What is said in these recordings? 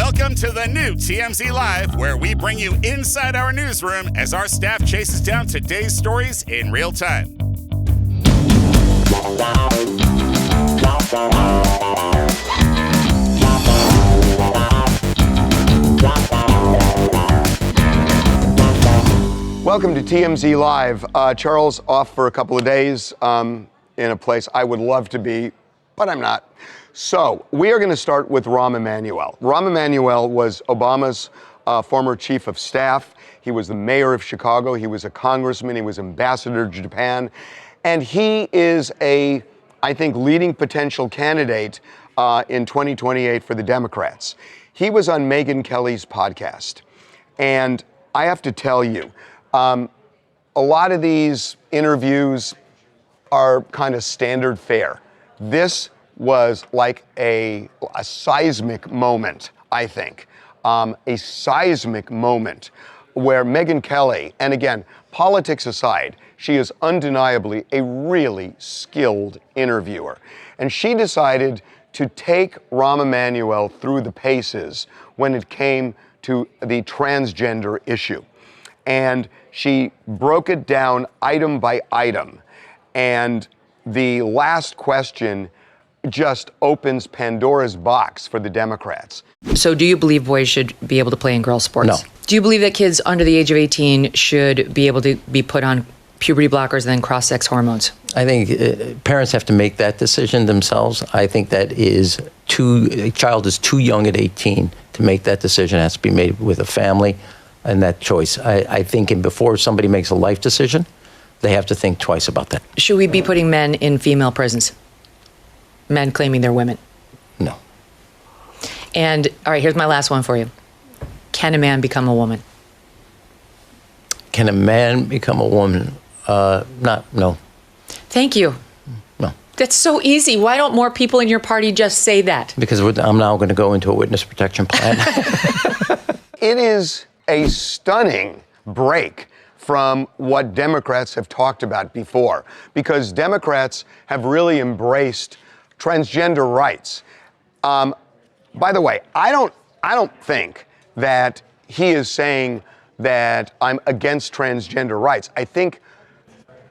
Welcome to the new TMZ Live, where we bring you inside our newsroom as our staff chases down today's stories in real time. Welcome to TMZ Live. Charles off for a couple of days in a place I would love to be, but I'm not. So we are going to start with Rahm Emanuel. Rahm Emanuel was Obama's former chief of staff. He was the mayor of Chicago. He was a congressman. He was ambassador to Japan. And he is a, I think, leading potential candidate in 2028 for the Democrats. He was on Megyn Kelly's podcast. And I have to tell you, a lot of these interviews are kind of standard fare. This was like a seismic moment, I think. A seismic moment where Megyn Kelly, and again, politics aside, she is undeniably a really skilled interviewer. And she decided to take Rahm Emanuel through the paces when it came to the transgender issue. And she broke it down item by item. And the last question just opens Pandora's box for the Democrats. So do you believe boys should be able to play in girls' sports? No. Do you believe that kids under the age of 18 should be able to be put on puberty blockers and then cross-sex hormones? I think parents have to make that decision themselves. I think that a child is too young at 18 to make that decision. It has to be made with a family and that choice. I think before somebody makes a life decision, they have to think twice about that. Should we be putting men in female prisons? Men claiming they're women? No. And, all right, here's my last one for you. Can a man become a woman? Can a man become a woman? No. Thank you. No. That's so easy. Why don't more people in your party just say that? Because I'm now going to go into a witness protection plan. It is a stunning break from what Democrats have talked about before, because Democrats have really embraced transgender rights. By the way, I don't think that he is saying that I'm against transgender rights. I think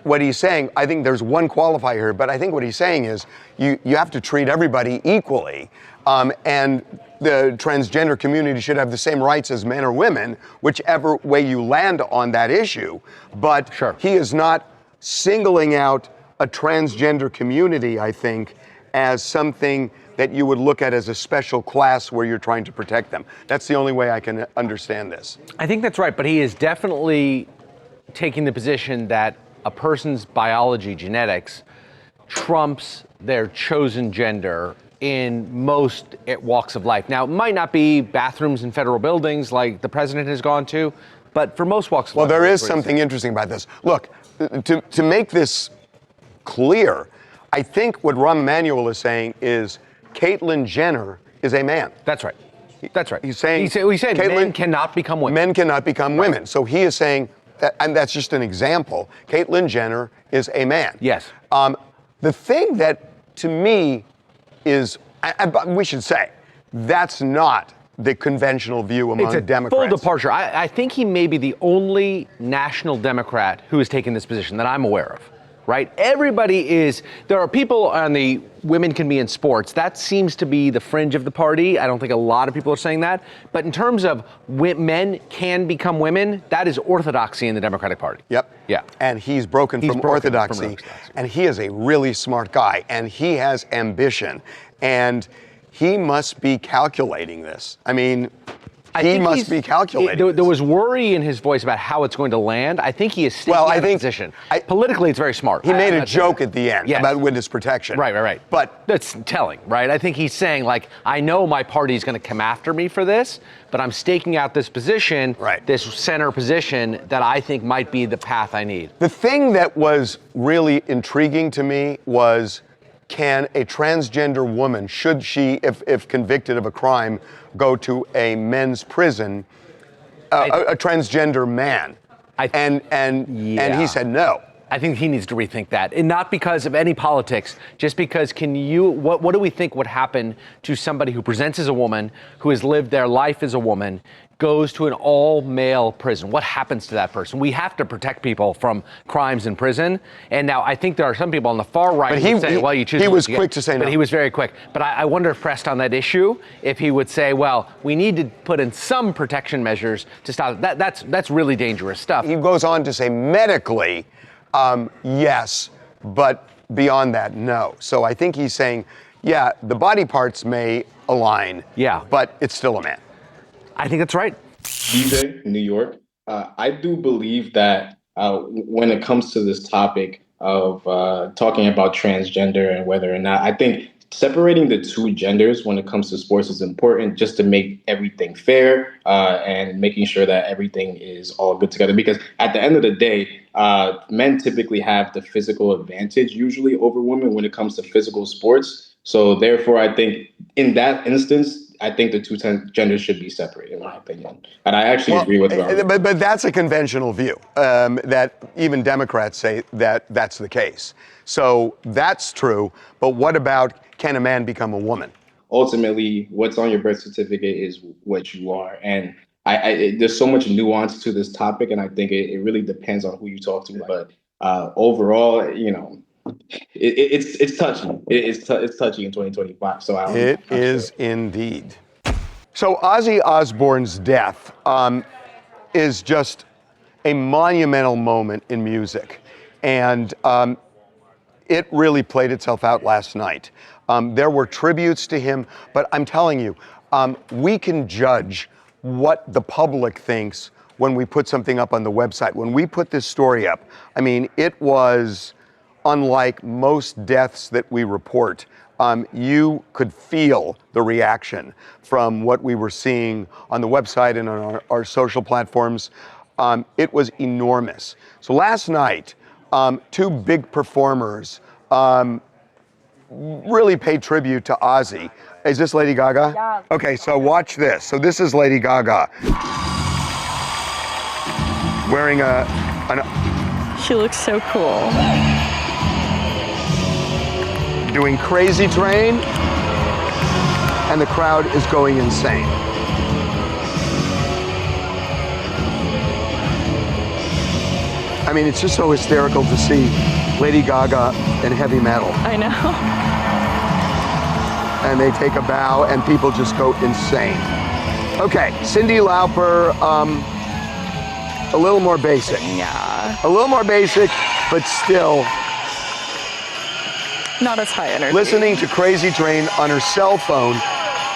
what he's saying, I think there's one qualifier here, but I think what he's saying is you have to treat everybody equally, and the transgender community should have the same rights as men or women, whichever way you land on that issue. But Sure. He is not singling out a transgender community, I think, as something that you would look at as a special class where you're trying to protect them. That's the only way I can understand this. I think that's right, but he is definitely taking the position that a person's biology, genetics, trumps their chosen gender in most walks of life. Now, it might not be bathrooms in federal buildings like the president has gone to, but for most walks of life. Well, there is something interesting about this. Look, to make this clear, I think what Rahm Emanuel is saying is Caitlyn Jenner is a man. That's right. That's right. He's saying men cannot become women. Men cannot become women. So he is saying, and that's just an example, Caitlyn Jenner is a man. Yes. The thing that, to me, is, we should say, that's not the conventional view among it's a Democrats. Full departure. I think he may be the only national Democrat who has taken this position that I'm aware of. Right? Everybody is, there are people on the women can be in sports. That seems to be the fringe of the party. I don't think a lot of people are saying that. But in terms of men can become women, that is orthodoxy in the Democratic Party. Yep. Yeah. And he's broken from orthodoxy. And he is a really smart guy. And he has ambition. And he must be calculating this. I mean, he must be calculating. There was worry in his voice about how it's going to land. I think he is sticking out of position. Politically, it's very smart. He made a joke at the end about witness protection. Right. But that's telling, right? I think he's saying, like, I know my party's going to come after me for this, but I'm staking out this position, this center position that I think might be the path I need. The thing that was really intriguing to me was, can a transgender woman, should she, if convicted of a crime, go to a men's prison, a transgender man? And he said no. I think he needs to rethink that, and not because of any politics, just because what do we think would happen to somebody who presents as a woman, who has lived their life as a woman, goes to an all-male prison? What happens to that person? We have to protect people from crimes in prison. And now I think there are some people on the far right who say, well, you choose. He was quick to say no. But he was very quick. But I wonder if pressed on that issue, if he would say, well, we need to put in some protection measures to stop that. That's really dangerous stuff. He goes on to say medically, yes, but beyond that, no. So I think he's saying, yeah, the body parts may align, but it's still a man. I think that's right. DJ, New York. I do believe that when it comes to this topic of talking about transgender and whether or not, I think separating the two genders when it comes to sports is important, just to make everything fair and making sure that everything is all good together. Because at the end of the day, men typically have the physical advantage usually over women when it comes to physical sports. So therefore, I think in that instance, I think the two genders should be separated, in my opinion. And I actually agree with Rahm. But that's a conventional view, that even Democrats say that that's the case. So that's true. But what about, can a man become a woman? Ultimately, what's on your birth certificate is what you are. And there's so much nuance to this topic, and I think it really depends on who you talk to. But overall, you know, it's touchy. It's touchy in 2025. So it is indeed. So Ozzy Osbourne's death is just a monumental moment in music, and it really played itself out last night. There were tributes to him, but I'm telling you, we can judge what the public thinks when we put something up on the website. When we put this story up, I mean, it was unlike most deaths that we report. You could feel the reaction from what we were seeing on the website and on our social platforms. It was enormous. So last night, two big performers really paid tribute to Ozzy. Is this Lady Gaga? Yeah. Okay, so watch this. So this is Lady Gaga wearing She looks so cool. doing Crazy Train, and the crowd is going insane. I mean, it's just so hysterical to see Lady Gaga in heavy metal. I know. And they take a bow, and people just go insane. Okay, Cyndi Lauper, a little more basic. Yeah. A little more basic, but still Not as high energy. listening to Crazy Train on her cell phone,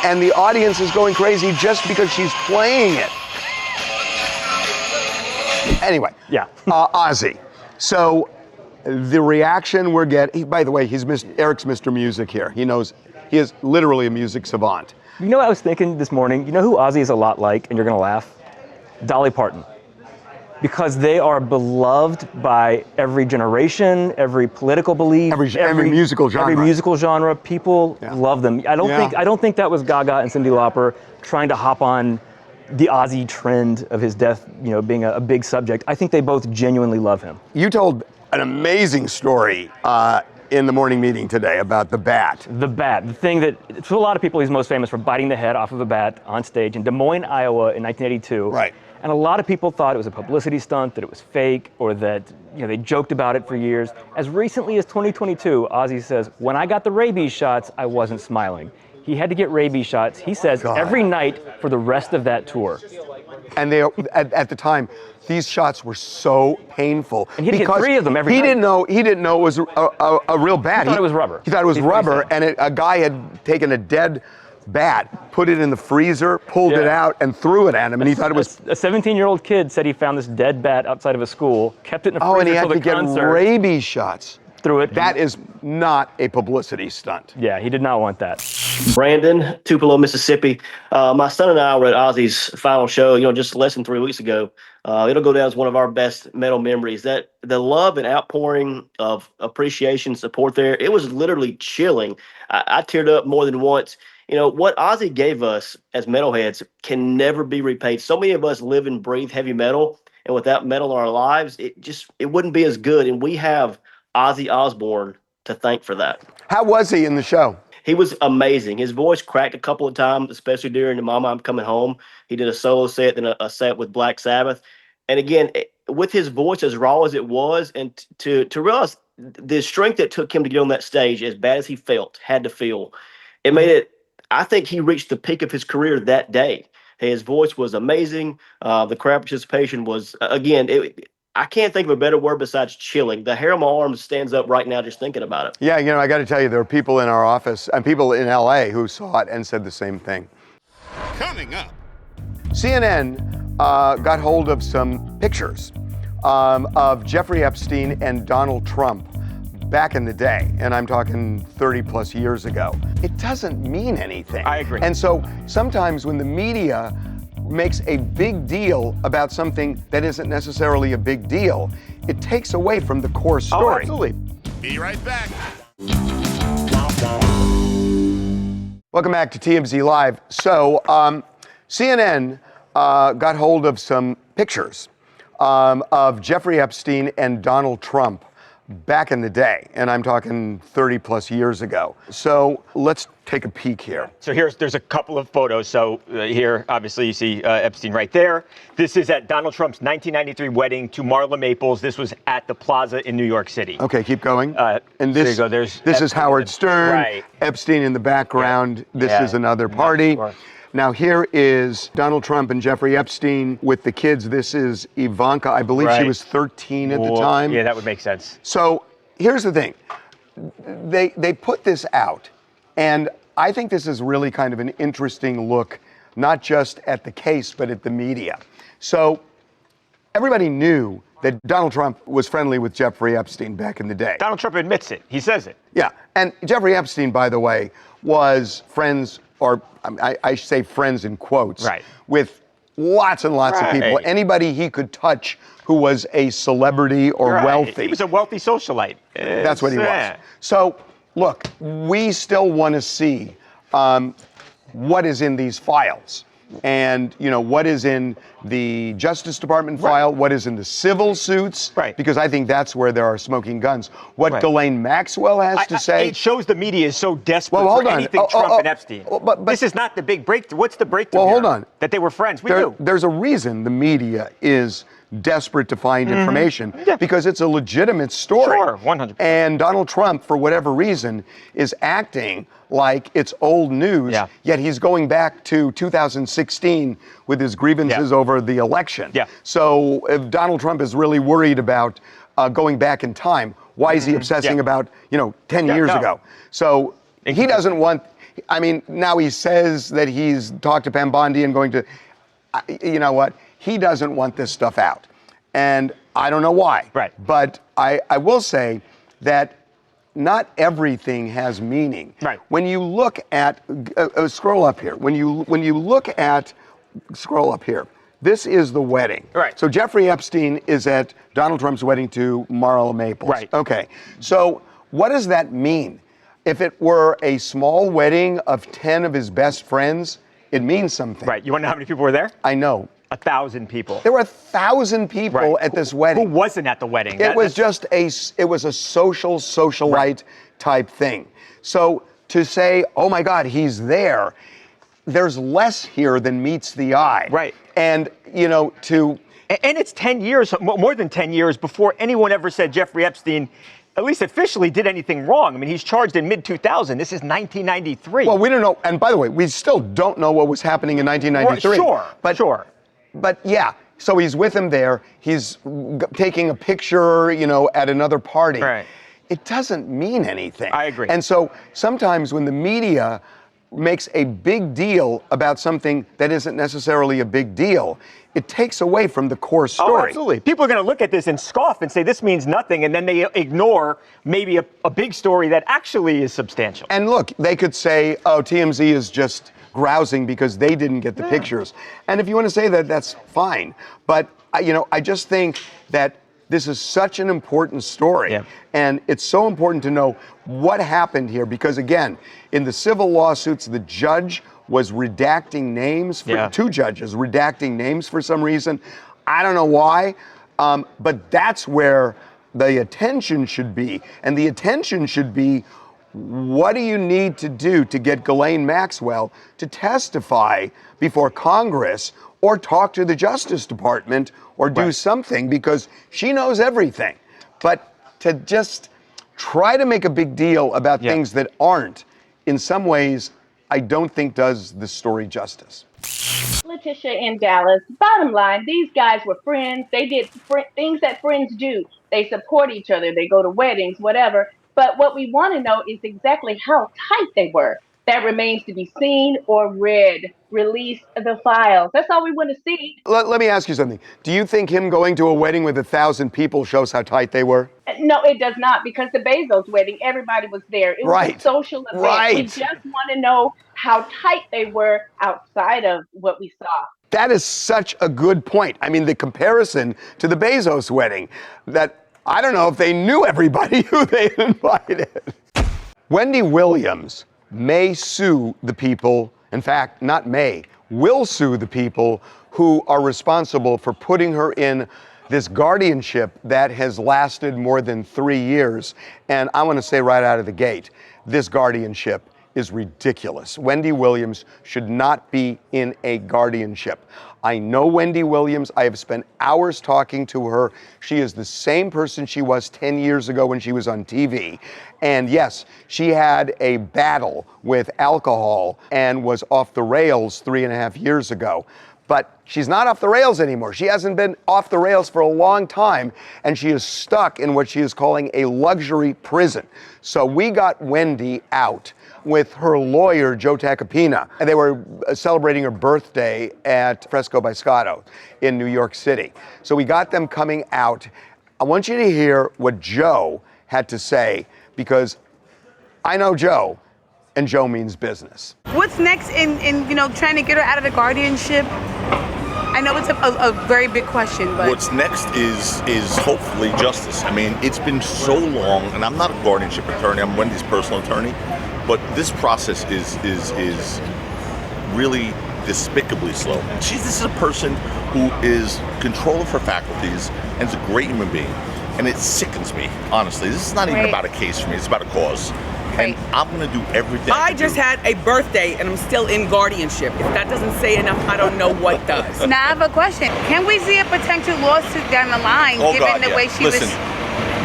and the audience is going crazy just because she's playing it. Anyway, Ozzy. So the reaction we're getting, by the way, Eric's Mr. Music here. He knows, he is literally a music savant. You know what I was thinking this morning? You know who Ozzy is a lot like, and you're gonna laugh? Dolly Parton. Because they are beloved by every generation, every political belief, every musical genre. Every musical genre. People love them. I don't think that was Gaga and Cyndi Lauper trying to hop on the Ozzy trend of his death, you know, being a big subject. I think they both genuinely love him. You told an amazing story in the morning meeting today about the bat. The bat, the thing that, to a lot of people, he's most famous for biting the head off of a bat on stage in Des Moines, Iowa in 1982. Right. And a lot of people thought it was a publicity stunt, that it was fake, or that, you know, they joked about it for years. As recently as 2022, Ozzy says, when I got the rabies shots, I wasn't smiling. He had to get rabies shots, he says, every night for the rest of that tour. And they, at the time, these shots were so painful. And he had to get 3 of them every night. He didn't know it was a real bat. He thought it was rubber. He thought it was rubber, and a guy had taken a dead bat, put it in the freezer, pulled it out, and threw it at him, and he thought it was... A 17-year-old kid said he found this dead bat outside of a school, kept it in a freezer and he had till to the get concert, rabies shots. threw it. That is not a publicity stunt. Yeah, he did not want that. Brandon, Tupelo, Mississippi. My son and I were at Ozzy's final show, you know, just less than 3 weeks ago. It'll go down as one of our best metal memories. That the love and outpouring of appreciation, support there, it was literally chilling. I teared up more than once. You know, what Ozzy gave us as metalheads can never be repaid. So many of us live and breathe heavy metal, and with that medal in our lives, it wouldn't be as good. And we have Ozzy Osbourne to thank for that. How was he in the show? He was amazing. His voice cracked a couple of times, especially during the Mama I'm Coming Home. He did a solo set, then a set with Black Sabbath. And again, with his voice as raw as it was, and to realize the strength that took him to get on that stage, as bad as he had to feel, it made it, I think he reached the peak of his career that day. His voice was amazing. The crowd participation was, again, I can't think of a better word besides chilling. The hair on my arm stands up right now just thinking about it. Yeah, I got to tell you, there were people in our office and people in LA who saw it and said the same thing. Coming up. CNN got hold of some pictures of Jeffrey Epstein and Donald Trump back in the day, and I'm talking 30 plus years ago. It doesn't mean anything. I agree. And so sometimes when the media makes a big deal about something that isn't necessarily a big deal, it takes away from the core story. Oh, absolutely. Be right back. Welcome back to TMZ Live. So CNN got hold of some pictures of Jeffrey Epstein and Donald Trump back in the day, and I'm talking 30 plus years ago. So let's take a peek here. So there's a couple of photos. So here, obviously, you see Epstein right there. This is at Donald Trump's 1993 wedding to Marla Maples. This was at the Plaza in New York City. Okay, keep going. And there this, you go. There's this is Howard Stern, right. Epstein in the background. Yeah. This is another party. Sure. Now here is Donald Trump and Jeffrey Epstein with the kids. This is Ivanka. I believe she was 13 at the time. Yeah, that would make sense. So here's the thing. They put this out, and I think this is really kind of an interesting look, not just at the case, but at the media. So everybody knew that Donald Trump was friendly with Jeffrey Epstein back in the day. Donald Trump admits it. He says it. Yeah, and Jeffrey Epstein, by the way, was friends, or I say friends in quotes, right, with lots and lots of people. Anybody he could touch who was a celebrity or wealthy. He was a wealthy socialite. That's what he was. So, look, we still want to see what is in these files. And, what is in the Justice Department file, what is in the civil suits, because I think that's where there are smoking guns. What Ghislaine Maxwell has to say. It shows the media is so desperate for anything Trump and Epstein. But this is not the big breakthrough. What's the breakthrough Well, here? hold on. That they were friends. We knew. There's a reason the media is desperate to find information because it's a legitimate story. Sure, 100%. And Donald Trump, for whatever reason, is acting like it's old news, yet he's going back to 2016 with his grievances over the election. So if Donald Trump is really worried about going back in time, why is he obsessing about, 10 years ago? So he doesn't want, now he says that he's talked to Pam Bondi and going to, you know what? He doesn't want this stuff out. And I don't know why. But I will say that not everything has meaning. When you look at, scroll up here. When you look at, scroll up here. This is the wedding. So Jeffrey Epstein is at Donald Trump's wedding to Marla Maples. Okay. So what does that mean? If it were a small wedding of 10 of his best friends, it means something. You want to know how many people were there? I know. 1,000 people. There were 1,000 people at this wedding. Who wasn't at the wedding? It was just a socialite type thing. So to say, oh my God, he's there, there's less here than meets the eye. And, And it's 10 years, more than 10 years before anyone ever said Jeffrey Epstein, at least officially, did anything wrong. He's charged in mid-2000. This is 1993. Well, we don't know. And by the way, we still don't know what was happening in 1993. Sure. But yeah, so he's with him there. He's taking a picture, at another party. It doesn't mean anything. I agree. And so sometimes when the media makes a big deal about something that isn't necessarily a big deal, it takes away from the core story. Oh, absolutely. People are going to look at this and scoff and say this means nothing, and then they ignore maybe a big story that actually is substantial. And look, they could say, oh, TMZ is just grousing because they didn't get the pictures. And if you want to say that, that's fine. But, I just think that this is such an important story. And it's so important to know what happened here because, again, in the civil lawsuits, the judge was redacting names, two judges redacting names for some reason. I don't know why, but that's where the attention should be. And the attention should be, what do you need to do to get Ghislaine Maxwell to testify before Congress or talk to the Justice Department or do something, because she knows everything. But to just try to make a big deal about things that aren't, in some ways, I don't think does the story justice. Letitia in Dallas, bottom line, these guys were friends. They did things that friends do. They support each other. They go to weddings, whatever. But what we want to know is exactly how tight they were. That remains to be seen or read. Release the files. That's all we want to see. Let me ask you something. Do you think him going to a wedding with 1,000 people shows how tight they were? No, it does not, because the Bezos wedding, everybody was there. It was a social event. We just want to know how tight they were outside of what we saw. That is such a good point. I mean, the comparison to the Bezos wedding, that I don't know if they knew everybody who they invited. Wendy Williams may sue the people, in fact, not may, will sue the people who are responsible for putting her in this guardianship that has lasted more than 3 years. And I want to say right out of the gate, this guardianship is ridiculous. Wendy Williams should not be in a guardianship. I know Wendy Williams. I have spent hours talking to her. She is the same person she was 10 years ago when she was on TV. And yes, she had a battle with alcohol and was off the rails 3.5 years ago. But she's not off the rails anymore. She hasn't been off the rails for a long time, and she is stuck in what she is calling a luxury prison. So we got Wendy out with her lawyer, Joe Tacopina, and they were celebrating her birthday at Fresco by Scotto in New York City. So we got them coming out. I want you to hear what Joe had to say, because I know Joe, and Joe means business. What's next in trying to get her out of the guardianship? I know it's a very big question, but what's next is hopefully justice. I mean, it's been so long, and I'm not a guardianship attorney. I'm Wendy's personal attorney, but this process is really despicably slow. This is a person who is control of her faculties and is a great human being, and it sickens me, honestly. This is not even about a case for me. It's about a cause. And I'm going to do everything. I just had a birthday and I'm still in guardianship. If that doesn't say enough, I don't know what does. Now I have a question. Can we see a potential lawsuit down the line, given the way she was?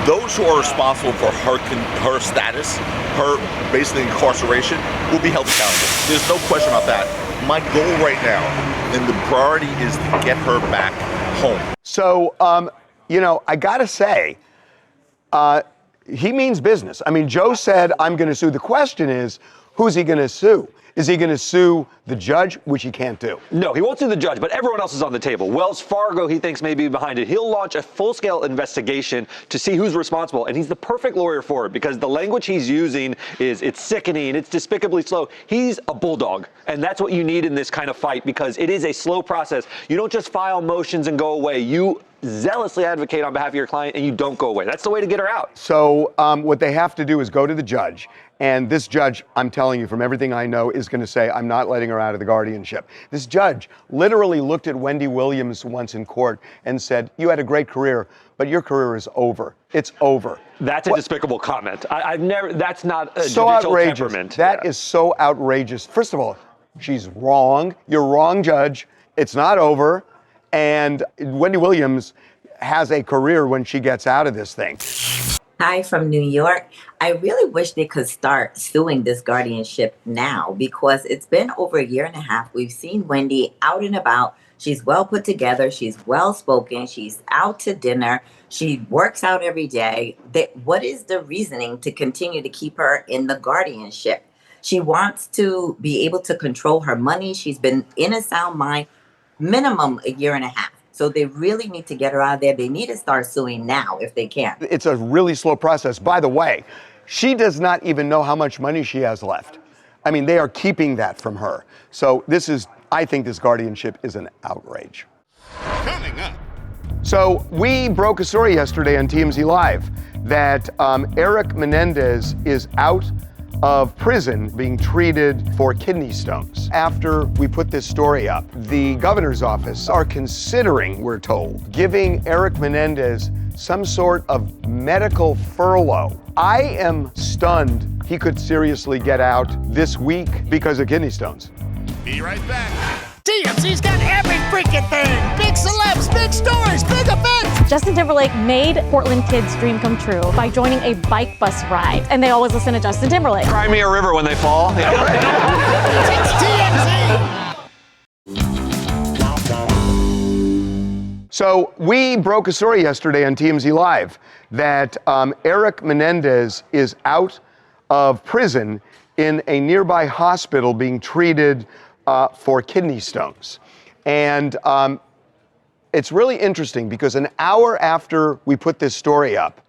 Those who are responsible for her status, her basically incarceration, will be held accountable. There's no question about that. My goal right now, and the priority, is to get her back home. So, I got to say, he means business. I mean, Joe said, I'm going to sue. The question is, who's he going to sue? Is he going to sue the judge, which he can't do? No, he won't sue the judge, but everyone else is on the table. Wells Fargo, he thinks, may be behind it. He'll launch a full-scale investigation to see who's responsible, and he's the perfect lawyer for it, because the language he's using it's sickening, it's despicably slow. He's a bulldog, and that's what you need in this kind of fight, because it is a slow process. You don't just file motions and go away. You zealously advocate on behalf of your client, and you don't go away. That's the way to get her out. So what they have to do is go to the judge. And this judge, I'm telling you from everything I know, is going to say, I'm not letting her out of the guardianship. This judge literally looked at Wendy Williams once in court and said, you had a great career, but your career is over. It's over. That's a despicable comment. That's not a so judicial outrageous. temperament. That is so outrageous. First of all, she's wrong. You're wrong, judge. It's not over. And Wendy Williams has a career when she gets out of this thing. Hi from New York. I really wish they could start suing this guardianship now, because it's been over a year and a half. We've seen Wendy out and about. She's well put together. She's well spoken. She's out to dinner. She works out every day. What is the reasoning to continue to keep her in the guardianship? She wants to be able to control her money. She's been in a sound mind minimum a year and a half. So they really need to get her out of there. They need to start suing now if they can. It's a really slow process. By the way, she does not even know how much money she has left. I mean, they are keeping that from her. So I think this guardianship is an outrage. Coming up. So we broke a story yesterday on TMZ Live that Eric Menendez is out of prison being treated for kidney stones. After we put this story up, the governor's office are considering, we're told, giving Eric Menendez some sort of medical furlough. I am stunned he could seriously get out this week because of kidney stones. Be right back. TMZ's got every freaking thing. Big celebs, big stories, big events. Justin Timberlake made Portland kids' dream come true by joining a bike bus ride. And they always listen to Justin Timberlake. Cry me a river when they fall. It's TMZ. So we broke a story yesterday on TMZ Live that Eric Menendez is out of prison in a nearby hospital being treated for kidney stones. And it's really interesting because an hour after we put this story up,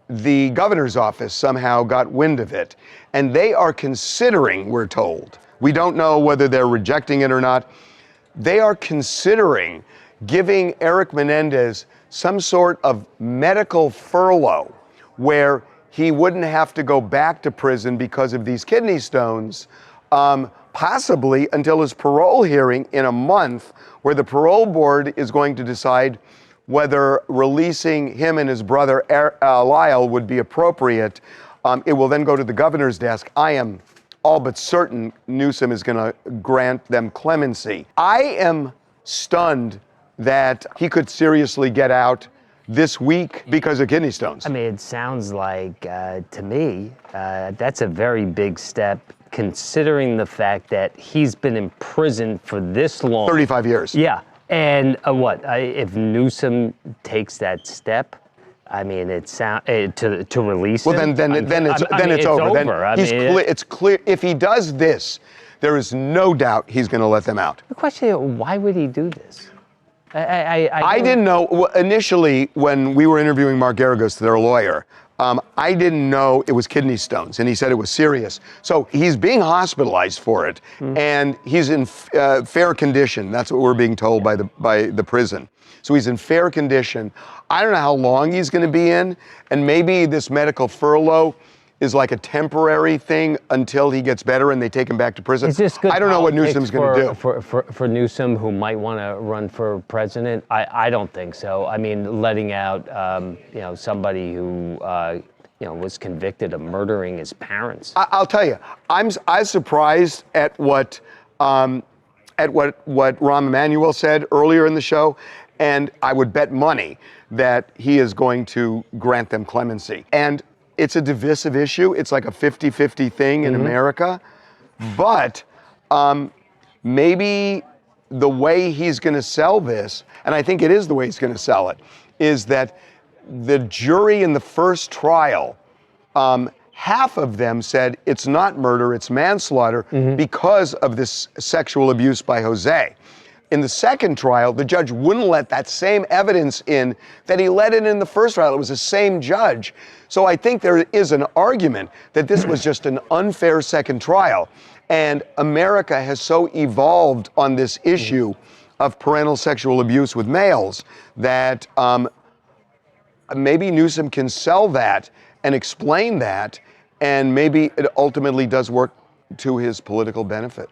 the governor's office somehow got wind of it. And they are considering, we're told, we don't know whether they're rejecting it or not, they are considering giving Eric Menendez some sort of medical furlough where he wouldn't have to go back to prison because of these kidney stones, possibly until his parole hearing in a month, where the parole board is going to decide whether releasing him and his brother Lyle would be appropriate. It will then go to the governor's desk. I am all but certain Newsom is going to grant them clemency. I am stunned that he could seriously get out this week because of kidney stones. I mean, it sounds like, to me, that's a very big step, considering the fact that he's been in prison for this long. 35 years. Yeah. And if Newsom takes that step, I mean, to release him. Well, then it's over. It's clear. If he does this, there is no doubt he's going to let them out. The question is, why would he do this? I didn't know initially when we were interviewing Mark Garagos, their lawyer. I didn't know it was kidney stones, and he said it was serious. So he's being hospitalized for it, and he's in fair condition. That's what we're being told by the prison. So he's in fair condition. I don't know how long he's going to be in, and maybe this medical furlough is like a temporary thing until he gets better and they take him back to prison. Is this good? I don't know what Newsom's going to do. For Newsom, who might want to run for president, I don't think so. I mean, letting out somebody who was convicted of murdering his parents. I'll tell you, I'm surprised at what Rahm Emanuel said earlier in the show, and I would bet money that he is going to grant them clemency. And it's a divisive issue. It's like a 50-50 thing in America. But maybe the way he's going to sell this, and I think it is the way he's going to sell it, is that the jury in the first trial, half of them said it's not murder, it's manslaughter because of this sexual abuse by Jose. In the second trial, the judge wouldn't let that same evidence in that he let in the first trial. It was the same judge. So I think there is an argument that this was just an unfair second trial. And America has so evolved on this issue of parental sexual abuse with males that maybe Newsom can sell that and explain that, and maybe it ultimately does work to his political benefit.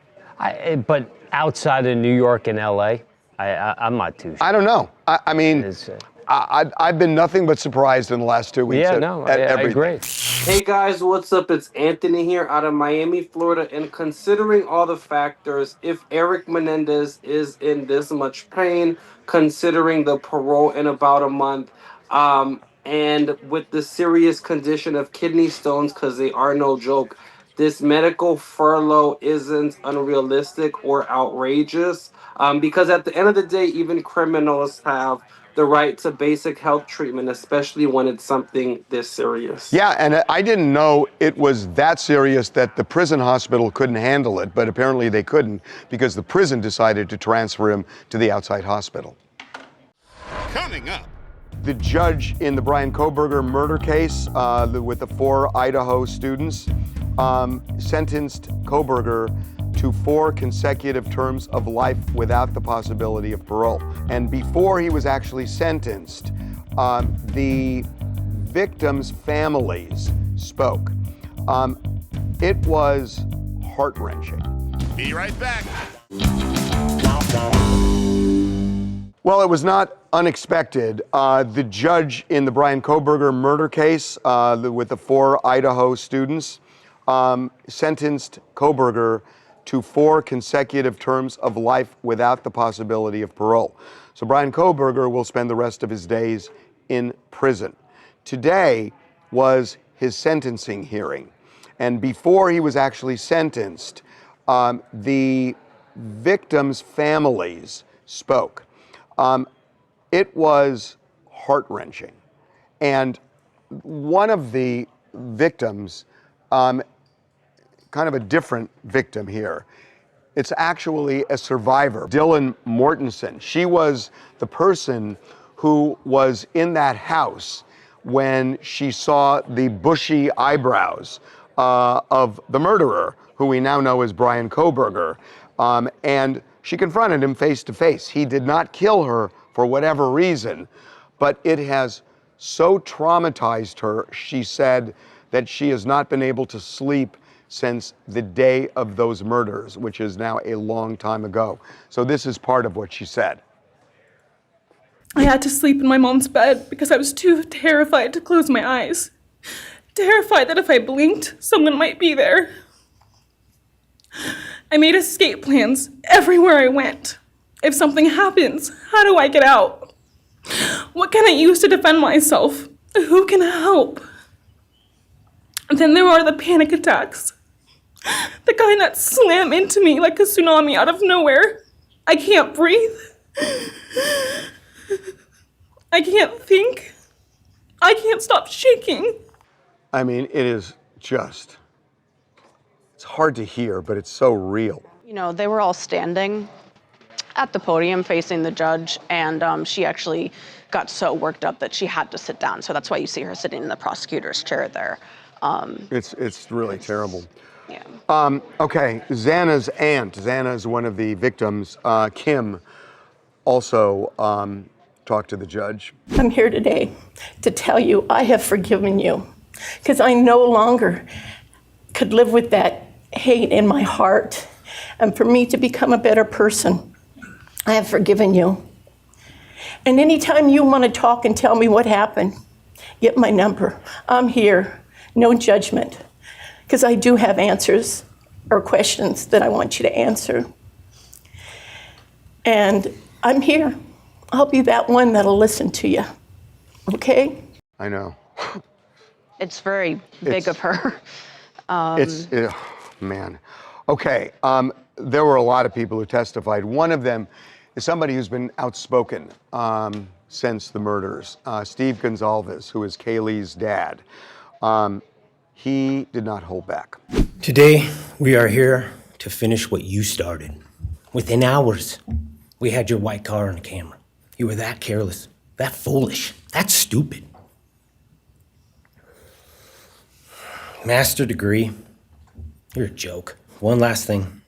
But outside of New York and LA, I'm not too sure. I don't know. I mean, I've been nothing but surprised in the last 2 weeks at everything. I agree. Hey guys, what's up? It's Anthony here out of Miami, Florida. And considering all the factors, if Eric Menendez is in this much pain, considering the parole in about a month, and with the serious condition of kidney stones, because they are no joke, this medical furlough isn't unrealistic or outrageous, because at the end of the day, even criminals have the right to basic health treatment, especially when it's something this serious. Yeah, and I didn't know it was that serious that the prison hospital couldn't handle it, but apparently they couldn't because the prison decided to transfer him to the outside hospital. Coming up. The judge in the Bryan Kohberger murder case with the 4 Idaho students sentenced Kohberger to 4 consecutive terms of life without the possibility of parole. And before he was actually sentenced, the victims' families spoke. It was heart-wrenching. Be right back. Well, it was not unexpected. The judge in the Bryan Kohberger murder case with the 4 Idaho students sentenced Kohberger to 4 consecutive terms of life without the possibility of parole. So Bryan Kohberger will spend the rest of his days in prison. Today was his sentencing hearing. And before he was actually sentenced, the victims' families spoke. It was heart-wrenching. And one of the victims, kind of a different victim here, it's actually a survivor, Dylan Mortensen. She was the person who was in that house when she saw the bushy eyebrows of the murderer, who we now know as Bryan Kohberger. And she confronted him face to face. He did not kill her for whatever reason, but it has so traumatized her, she said, that she has not been able to sleep since the day of those murders, which is now a long time ago. So this is part of what she said. I had to sleep in my mom's bed because I was too terrified to close my eyes. Terrified that if I blinked, someone might be there. I made escape plans everywhere I went. If something happens, how do I get out? What can I use to defend myself? Who can help? And then there are the panic attacks. The kind that slam into me like a tsunami out of nowhere. I can't breathe. I can't think. I can't stop shaking. I mean, it is just, it's hard to hear, but it's so real. You know, they were all standing at the podium facing the judge, and she actually got so worked up that she had to sit down. So that's why you see her sitting in the prosecutor's chair there. It's really terrible. Yeah. Okay, Xana's aunt, Xana is one of the victims, Kim, also talked to the judge. I'm here today to tell you I have forgiven you because I no longer could live with that hate in my heart. And for me to become a better person, I have forgiven you. And anytime you want to talk and tell me what happened, get my number. I'm here, no judgment, because I do have answers or questions that I want you to answer. And I'm here. I'll be that one that'll listen to you, okay? I know. It's very big of her. Man. Okay, there were a lot of people who testified. One of them is somebody who's been outspoken since the murders, Steve Gonzalez, who is Kaylee's dad. He did not hold back. Today, we are here to finish what you started. Within hours, we had your white car on the camera. You were that careless, that foolish, that stupid. Master degree, you're a joke. One last thing,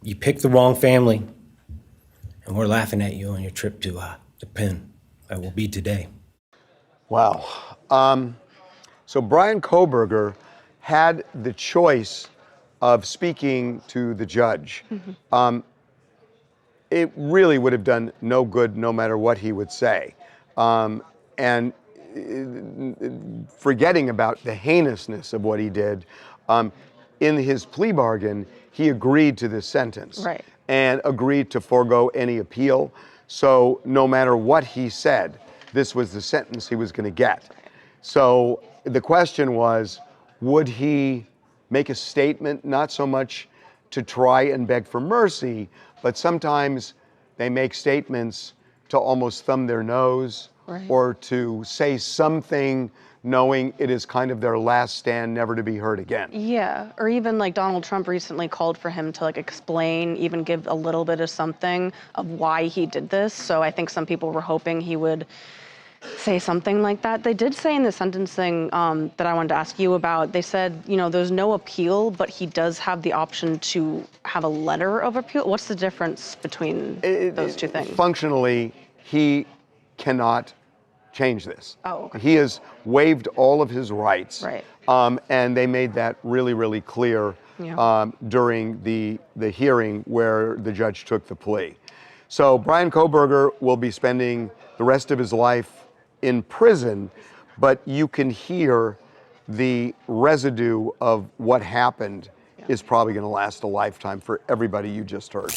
you picked the wrong family, and we're laughing at you on your trip to the pen that will be today. Wow. So Bryan Kohberger had the choice of speaking to the judge. It really would have done no good no matter what he would say. And forgetting about the heinousness of what he did, in his plea bargain, he agreed to this sentence. Right. And agreed to forego any appeal. So no matter what he said, this was the sentence he was going to get. So the question was, would he make a statement, not so much to try and beg for mercy, but sometimes they make statements to almost thumb their nose, right, or to say something knowing it is kind of their last stand, never to be heard again. Yeah, or even like Donald Trump recently called for him to like explain, even give a little bit of something of why he did this. So I think some people were hoping he would say something like that. They did say in the sentencing that I wanted to ask you about, they said, you know, there's no appeal, but he does have the option to have a letter of appeal. What's the difference between those two things? Functionally, he cannot change this. Oh, okay. He has waived all of his rights. Right. And they made that really, really clear Yeah. during the hearing where the judge took the plea. So Bryan Kohberger will be spending the rest of his life in prison, but you can hear the residue of what happened is probably going to last a lifetime for everybody you just heard.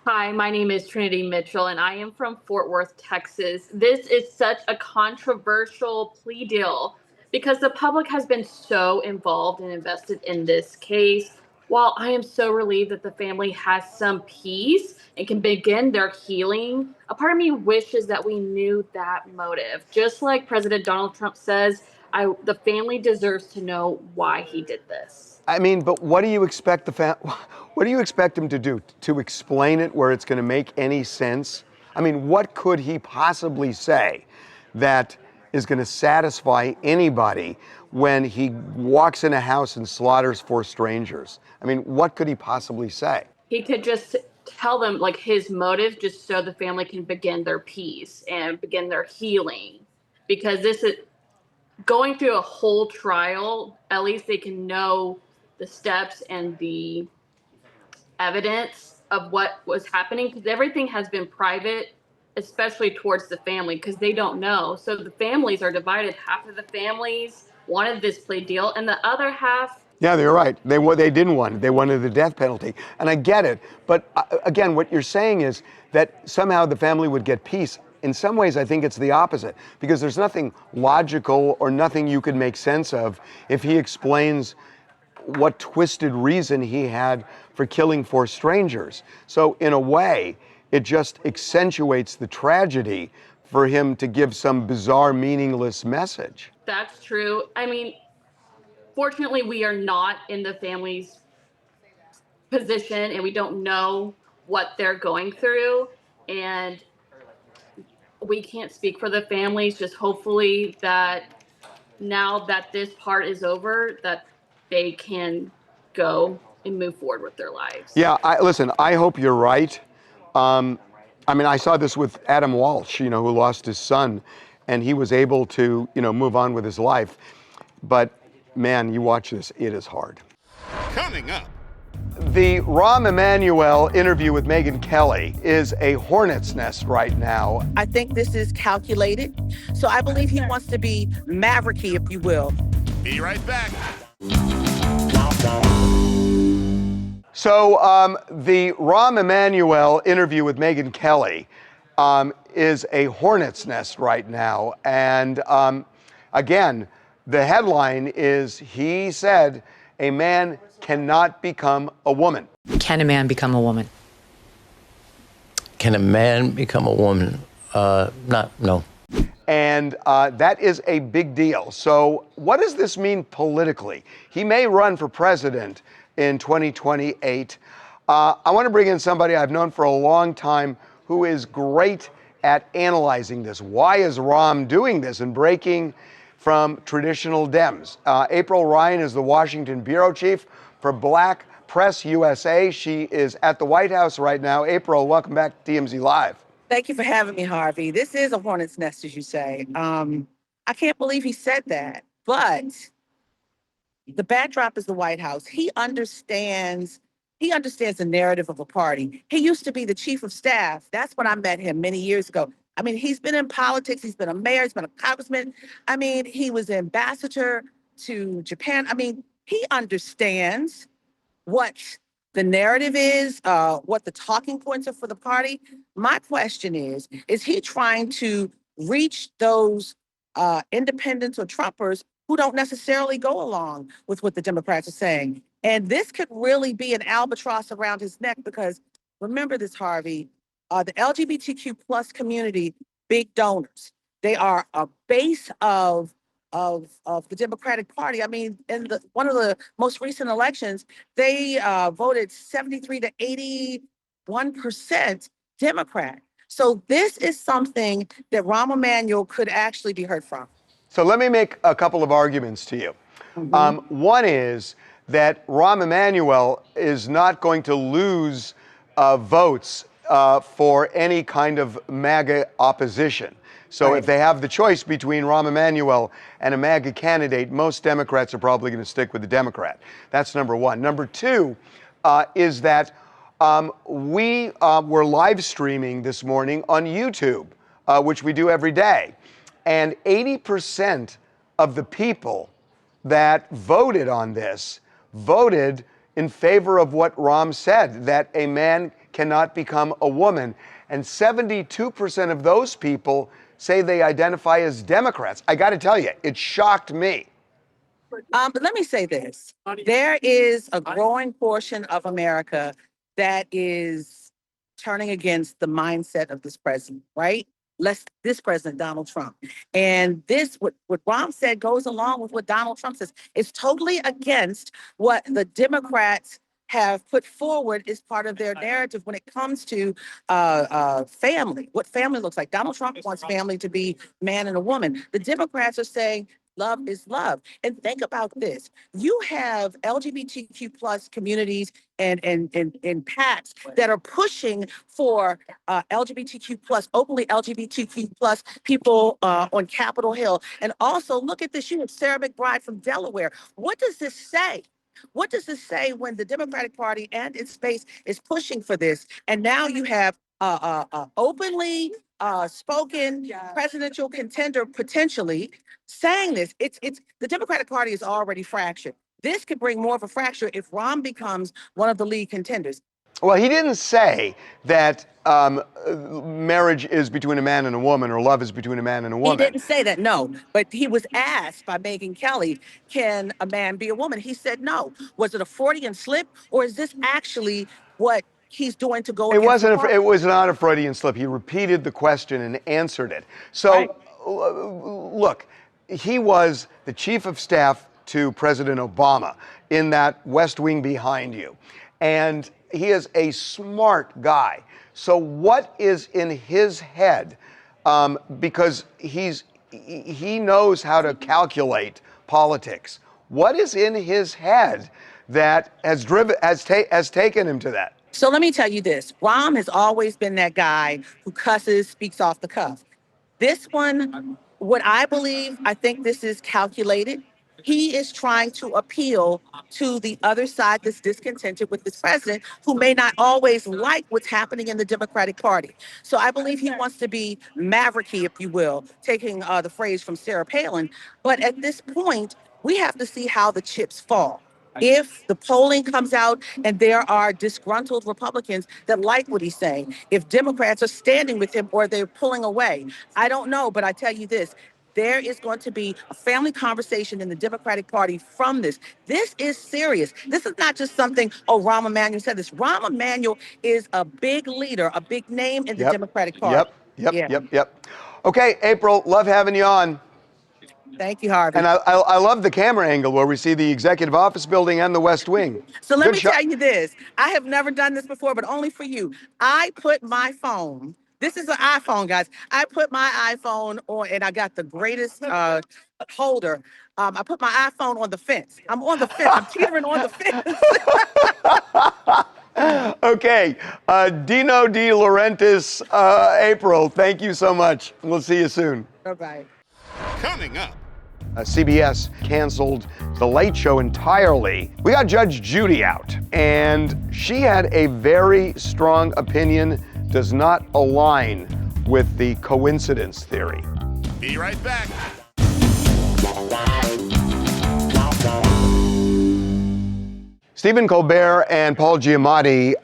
Hi, my name is Trinity Mitchell, and I am from Fort Worth, Texas. This is such a controversial plea deal because the public has been so involved and invested in this case. While I am so relieved that the family has some peace and can begin their healing, a part of me wishes that we knew that motive. Just like President Donald Trump says, the family deserves to know why he did this. I mean, but what do you expect what do you expect him to do? To explain it where it's going to make any sense? I mean, what could he possibly say that is going to satisfy anybody when he walks in a house and slaughters 4 strangers? I mean, what could he possibly say? He could just tell them like his motive just so the family can begin their peace and begin their healing. Because this is going through a whole trial, at least they can know the steps and the evidence of what was happening, because everything has been private, especially towards the family, because they don't know. So the families are divided. Half of the families wanted this plea deal, and the other half. Yeah, they're right. They didn't want it. They wanted the death penalty. And I get it. But again, what you're saying is that somehow the family would get peace. In some ways, I think it's the opposite, because there's nothing logical or nothing you could make sense of if he explains what twisted reason he had for killing 4 strangers. So in a way, it just accentuates the tragedy for him to give some bizarre, meaningless message. That's true. I mean, fortunately, we are not in the family's position, and we don't know what they're going through. And we can't speak for the families. Just hopefully that now that this part is over, that they can go and move forward with their lives. Yeah, listen, I hope you're right. I mean, I saw this with Adam Walsh, who lost his son, and he was able to, move on with his life. But man, you watch this, it is hard. Coming up. The Rahm Emanuel interview with Megyn Kelly is a hornet's nest right now. I think this is calculated. So I believe he wants to be mavericky, if you will. Be right back. So the Rahm Emanuel interview with Megyn Kelly is a hornet's nest right now. And again, the headline is, he said, a man cannot become a woman. Can a man become a woman? Can a man become a woman? No. And that is a big deal. So what does this mean politically? He may run for president in 2028. I want to bring in somebody I've known for a long time who is great at analyzing this. Why is Rahm doing this and breaking from traditional Dems? April Ryan is the Washington bureau chief for Black Press USA. She is at the White House right now. April, welcome back to TMZ Live. Thank you for having me, Harvey. This is a hornet's nest, as you say. I can't believe he said that, but the backdrop is the White House. He understands the narrative of a party. He used to be the chief of staff. That's when I met him many years ago. I mean, he's been in politics. He's been a mayor. He's been a congressman. I mean, he was ambassador to Japan. I mean, he understands what the narrative is, what the talking points are for the party. My question is he trying to reach those independents or Trumpers who don't necessarily go along with what the Democrats are saying? And this could really be an albatross around his neck, because remember this, Harvey, the LGBTQ plus community, big donors. They are a base of the Democratic Party. I mean, in one of the most recent elections, they voted 73 to 81% Democrat. So this is something that Rahm Emanuel could actually be heard from. So let me make a couple of arguments to you. One is that Rahm Emanuel is not going to lose votes for any kind of MAGA opposition. So if they have the choice between Rahm Emanuel and a MAGA candidate, most Democrats are probably going to stick with the Democrat. That's number one. Number two is that we were live streaming this morning on YouTube, which we do every day. And 80% of the people that voted on this voted in favor of what Rahm said, that a man cannot become a woman. And 72% of those people say they identify as Democrats. I got to tell you, it shocked me. But let me say this. There is a growing portion of America that is turning against the mindset of this president, right? This president, Donald Trump. And this, what Rahm said goes along with what Donald Trump says. It's totally against what the Democrats have put forward as part of their narrative when it comes to family, what family looks like. Donald Trump wants family to be man and a woman. The Democrats are saying love is love. And think about this. You have LGBTQ plus communities and PACs that are pushing for LGBTQ plus, openly LGBTQ plus people on Capitol Hill. And also look at this, you have Sarah McBride from Delaware. What does this say? What does this say when the Democratic Party and its base is pushing for this? And now you have openly spoken presidential contender potentially saying this. It's the Democratic Party is already fractured. This could bring more of a fracture if Rahm becomes one of the lead contenders. Well, he didn't say that marriage is between a man and a woman or love is between a man and a woman. He didn't say that, no. But he was asked by Megyn Kelly, can a man be a woman? He said no. Was it a Freudian slip, or is this actually what he's doing to go? It wasn't. It was not a Freudian slip. He repeated the question and answered it. So, look, he was the chief of staff to President Obama in that West Wing behind you, and he is a smart guy. So what is in his head? Because he knows how to calculate politics. What is in his head that has taken him to that? So let me tell you this. Rahm has always been that guy who cusses, speaks off the cuff. This one, what I believe, I think this is calculated. He is trying to appeal to the other side that's discontented with this president, who may not always like what's happening in the Democratic Party. So I believe he wants to be mavericky, if you will, taking the phrase from Sarah Palin. But at this point, we have to see how the chips fall. If the polling comes out and there are disgruntled Republicans that like what he's saying, if Democrats are standing with him or they're pulling away, I don't know, but I tell you this. There is going to be a family conversation in the Democratic Party from this. This is serious. This is not just something, Rahm Emanuel said this. Rahm Emanuel is a big leader, a big name in the Democratic Party. Yep. Okay, April, love having you on. Thank you, Harvey. And I love the camera angle where we see the executive office building and the West Wing. So let me tell you this. I have never done this before, but only for you. I put my phone, this is an iPhone, guys. I put my iPhone on, and I got the greatest holder. I put my iPhone on the fence. I'm on the fence. I'm teetering on the fence. Okay. Dino De Laurentiis, April, thank you so much. We'll see you soon. Bye-bye. Coming up. CBS canceled The Late Show entirely. We got Judge Judy out, and she had a very strong opinion, does not align with the coincidence theory. Be right back. Stephen Colbert and Paul Giamatti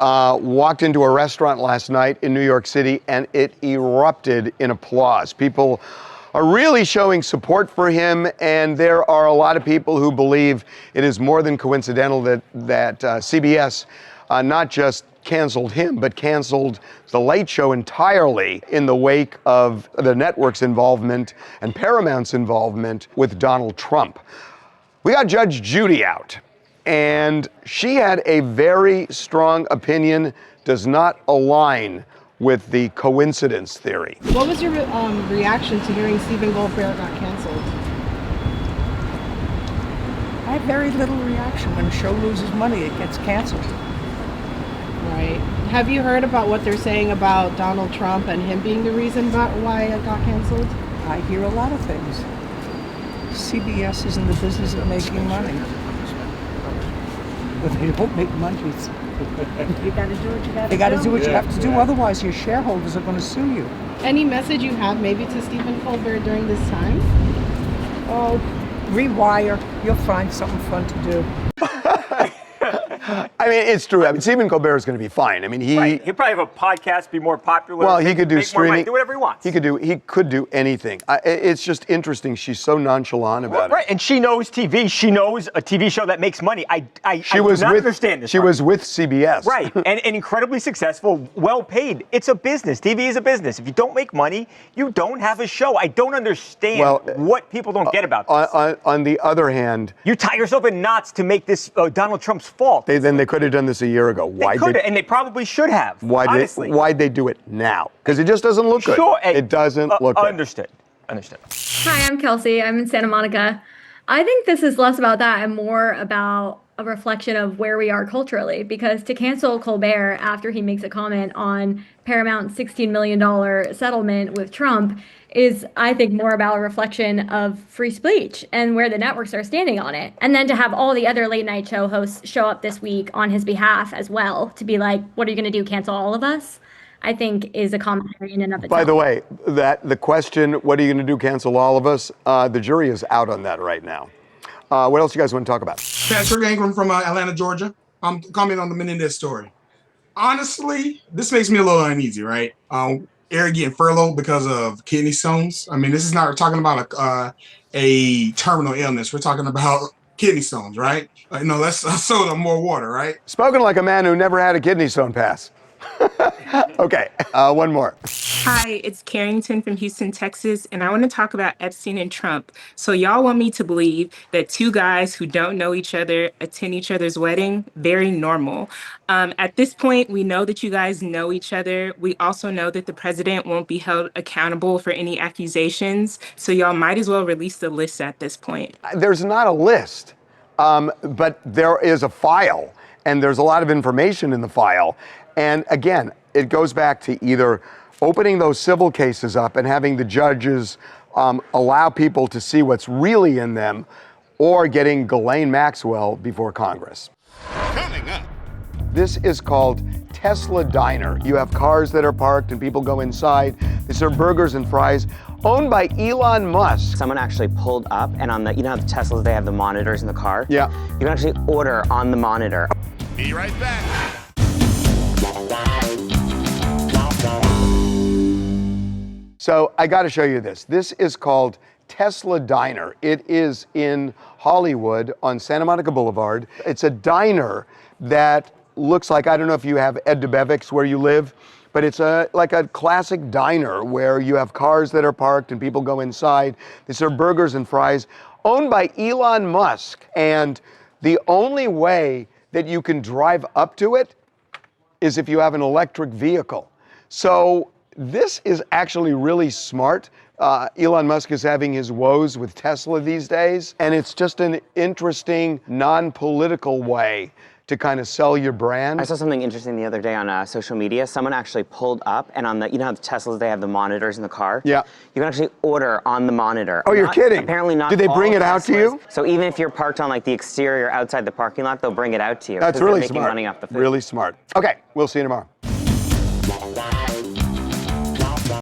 walked into a restaurant last night in New York City, and it erupted in applause. People are really showing support for him, and there are a lot of people who believe it is more than coincidental that CBS not just canceled him, but canceled The Late Show entirely in the wake of the network's involvement and Paramount's involvement with Donald Trump. We got Judge Judy out, and she had a very strong opinion, does not align with the coincidence theory. What was your reaction to hearing Stephen Colbert got canceled? I have very little reaction. When a show loses money, it gets canceled. Right. Have you heard about what they're saying about Donald Trump and him being the reason why it got canceled? I hear a lot of things. CBS is in the business of making money. But they don't make money. You gotta do what you gotta do. They gotta do what you have to do, otherwise your shareholders are gonna sue you. Any message you have maybe to Stephen Colbert during this time? Oh, rewire. You'll find something fun to do. I mean, it's true. I mean, Stephen Colbert is going to be fine. I mean, He'd probably have a podcast, be more popular. Well, he could do make more money, streaming. do whatever he wants. He could do anything. It's just interesting. She's so nonchalant about it. Right, and she knows TV. She knows a TV show that makes money. I do not understand this. She was with CBS. Right, and incredibly successul, well paid. It's a business. TV is a business. If you don't make money, you don't have a show. I don't understand what people don't get about this. On the other hand, you tie yourself in knots to make this Donald Trump's fault. Then they could have done this a year ago. They could have, and they probably should have. Honestly. Why'd they do it now? Because it just doesn't look good. Sure, it doesn't look good. Understood. Hi, I'm Kelsey. I'm in Santa Monica. I think this is less about that and more about a reflection of where we are culturally. Because to cancel Colbert after he makes a comment on Paramount's $16 million settlement with Trump is, I think, more about a reflection of free speech and where the networks are standing on it. And then to have all the other late night show hosts show up this week on his behalf as well, to be like, what are you going to do, cancel all of us? I think is a commentary in and of itself. By the way, the question, what are you going to do, cancel all of us? The jury is out on that right now. What else you guys want to talk about? Patrick Ingram from Atlanta, Georgia. I'm commenting on the Menendez story. Honestly, this makes me a little uneasy, right? Eric getting furloughed because of kidney stones. I mean, this is not, we're talking about a terminal illness. We're talking about kidney stones, right? Let's soda more water, right? Spoken like a man who never had a kidney stone pass. Okay, one more. Hi, it's Carrington from Houston, Texas, and I want to talk about Epstein and Trump. So y'all want me to believe that two guys who don't know each other attend each other's wedding? Very normal. At this point, we know that you guys know each other. We also know that the president won't be held accountable for any accusations. So y'all might as well release the list at this point. There's not a list, but there is a file, and there's a lot of information in the file. And again, it goes back to either opening those civil cases up and having the judges allow people to see what's really in them, or getting Ghislaine Maxwell before Congress. Coming up. This is called Tesla Diner. You have cars that are parked and people go inside. They serve burgers and fries, owned by Elon Musk. Someone actually pulled up, and on the, you know how the Teslas, they have the monitors in the car? Yeah. You can actually order on the monitor. Be right back. So I got to show you this. This is called Tesla Diner. It is in Hollywood on Santa Monica Boulevard. It's a diner that looks like, I don't know if you have Ed DeBevick's where you live, but it's like a classic diner where you have cars that are parked and people go inside. They serve burgers and fries, owned by Elon Musk. And the only way that you can drive up to it is if you have an electric vehicle. So this is actually really smart. Elon Musk is having his woes with Tesla these days, and it's just an interesting, non-political way to kind of sell your brand. I saw something interesting the other day on social media. Someone actually pulled up, and on the, you know how the Teslas, they have the monitors in the car? Yeah. You can actually order on the monitor. Oh, you're kidding? Apparently not. Did they bring all it out to Teslas. you? So even if you're parked on like the exterior outside the parking lot, they'll bring it out to you. That's 'cause really they're making smart. money off the food. Really smart. Okay, we'll see you tomorrow.